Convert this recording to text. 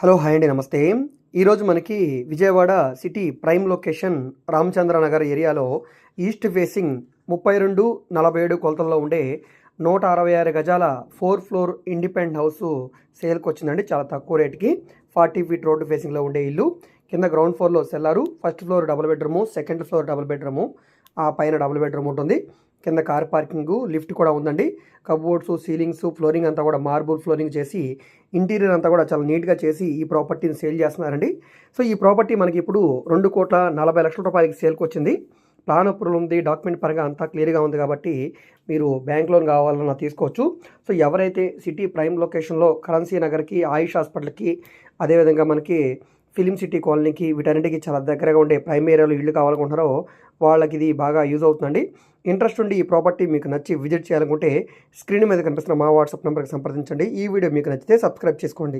Hello hi అండి, నమస్తే. ఈరోజు మనకి Vijayawada city prime location Ramachandra Nagar ఏరియాలో ఈస్ట్ ఫేసింగ్ 32-47 కొలతల్లో ఉండే 166 గజాల 4 ఫ్లోర్ ఇండిపెండెంట్ హౌస్ సేల్కి వచ్చిందండి. చాలా తక్కువ రేటుకి 40 ఫీట్ రోడ్డు ఫేసింగ్లో ఉండే ఇల్లు. కింద గ్రౌండ్ ఫ్లోర్లో cellar, first floor double bedroom, second floor double bedroom, ఆ పైన డబుల్ బెడ్రూమ్ ఉంటుంది. కింద కార్ పార్కింగ్, లిఫ్ట్ కూడా ఉందండి. కబోర్డ్స్, సీలింగ్స్, ఫ్లోరింగ్ అంతా కూడా మార్బుల్ ఫ్లోరింగ్ చేసి ఇంటీరియర్ అంతా కూడా చాలా నీట్గా చేసి ఈ ప్రాపర్టీని సేల్ చేస్తున్నారండి. సో ఈ ప్రాపర్టీ మనకి ఇప్పుడు 2,40,00,000 రూపాయలకి సేల్కి వచ్చింది. ప్లాన్ అప్రూవల్ ఉంది, డాక్యుమెంట్ పరంగా అంతా క్లియర్గా ఉంది కాబట్టి మీరు బ్యాంక్ లోన్ కావాలన్నా తీసుకోవచ్చు. సో ఎవరైతే సిటీ ప్రైమ్ లొకేషన్లో కరెన్సీ నగర్కి, ఆయుష్ హాస్పిటల్కి, అదేవిధంగా మనకి ఫిలిం సిటీ కాలనీకి, వీటన్నిటికీ చాలా దగ్గరగా ఉండే ప్రైమ్ ఏరియాలో ఇల్లు కావాలనుకుంటున్నారో వాళ్ళకి ఇది బాగా యూజ్ అవుతుందండి. ఇంట్రెస్ట్ ఉండి ఈ ప్రాపర్టీ మీకు నచ్చి విజిట్ చేయాలనుకుంటే స్క్రీన్ మీద కనిపిస్తున్న మా వాట్సాప్ నెంబర్కి సంప్రదించండి. ఈ వీడియో మీకు నచ్చితే సబ్స్క్రైబ్ చేసుకోండి.